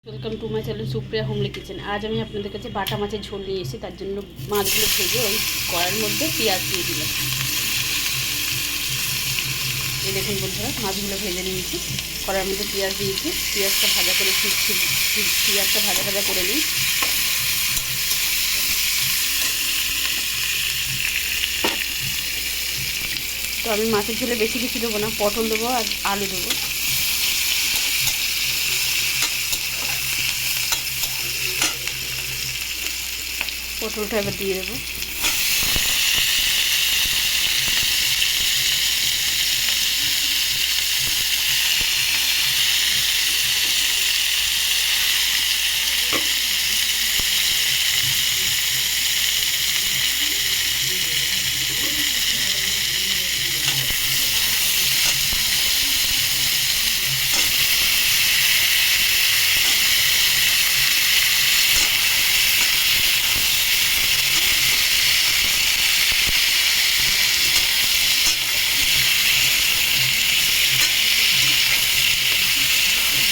Welcome to my channel Supriya homely kitchen. আজ আমি আপনাদের কাছে বাটা মাছের ঝোল নিয়ে এসেছি। তার জন্য মাছগুলো ভেজে ওই কড়াইয়ের মধ্যে পেঁয়াজ দিয়ে দিলাম। এই দেখুন বন্ধুরা, মাছগুলো ভেজে নিয়েছি, কড়াইয়ের মধ্যে পেঁয়াজ দিয়েছি। পেঁয়াজটা ভাজা করে পেঁয়াজটা ভাজা ভাজা করে নিই। তো আমি মাছের ঝোলে বেশি কিছু দেবো না, পটল দেবো আর আলু দেবো। পটলটা এবার দিয়ে দেবো।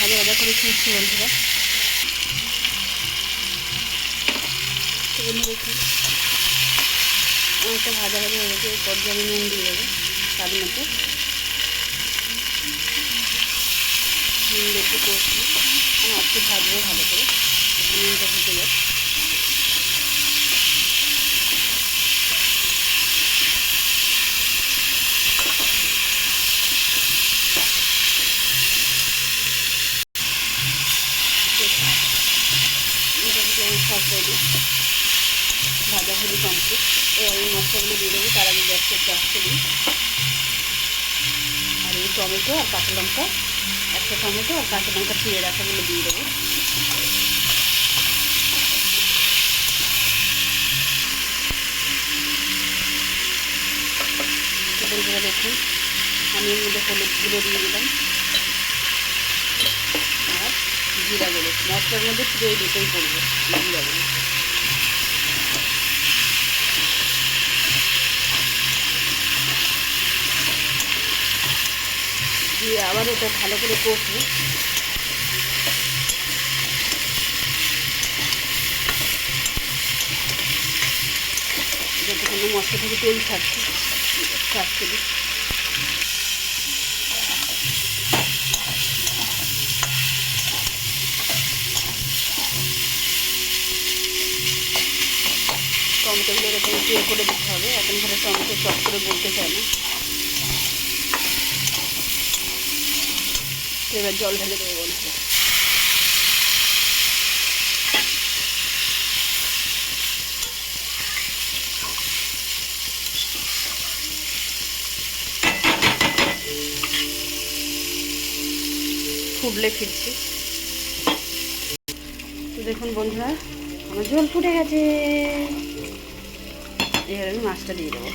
ভাজা ভাজা করে তুলছি বন্ধুরা। দেখুন অনেকটা ভাজা ভাজা হয়ে গেছে। এরপর আমি নুন দিয়ে দেবো স্বাদ মতো। নুন একটু কষি, মানে আজকে ভাজবো ভালো করে, নুনটা ঢুকে যায়। মোটামুটি আমি সব রেডি, ভাজাভাজি কমপ্লিট। এবার আমি মশলাগুলো দিয়ে দেবো। তার আগে গ্যাসটা একটু আস্তে দিই। আর এই টমেটো আর কাঁচা লঙ্কা, একটা টমেটো আর কাঁচা লঙ্কা চিড়ে রাখাগুলো দিয়ে দেবো। বন্ধুরা দেখুন, আমি এর মধ্যে হলুদ গুঁড়ো দিয়ে দিলাম আর জিরা গুঁড়ো। মশলার মধ্যে শুধু এই দুটোই পড়বে, জিরা গুঁড়ো। দিয়ে আবার ওটা ভালো করে কষবো। যতক্ষণ মশলা থেকে তেল ছাড়ছে দিই। টমেটোগুলো এরকম ইয়ে করে দিতে হবে। এখন ধরে টমেটো চপ করে বলতে চায় না। এবার জল ঢেলে দেবো বন্ধুরা। ফুটলে ফিরছি। তো দেখুন বন্ধুরা, আমার ঝোল ফুটে গেছে। এবার আমি মাছটা দিয়ে দেবো।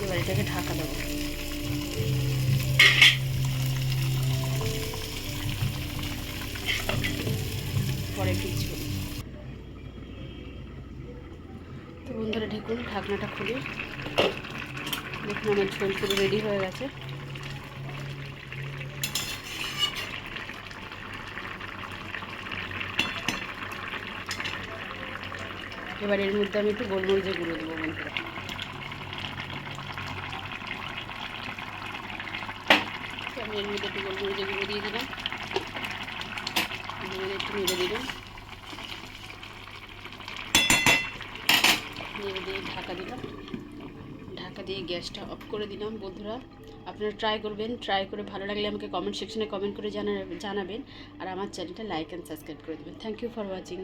এবার এটাকে ঢাকা দেবো। পরে ফিরছি। তো বন্ধুরা দেখুন, ঢাকনাটা খুলে দেখুন আমার ঝোল পুরো রেডি হয়ে গেছে। এবার এর মধ্যে আমি একটু গোলমরিচের গুঁড়ো দেবো বন্ধুরা। আমি এর মধ্যে একটু গোলমরিচের গুঁড়ো দিয়ে দিলাম, একটু নেড়ে দিলাম, নেড়ে দিয়ে ঢাকা দিলাম। ঢাকা দিয়ে গ্যাসটা অফ করে দিলাম। বন্ধুরা আপনারা ট্রাই করবেন, ট্রাই করে ভালো লাগলে আমাকে কমেন্ট সেকশনে কমেন্ট করে জানাবেন। আর আমার চ্যানেলটা লাইক অ্যান্ড সাবস্ক্রাইব করে দেবেন। Thank you for watching.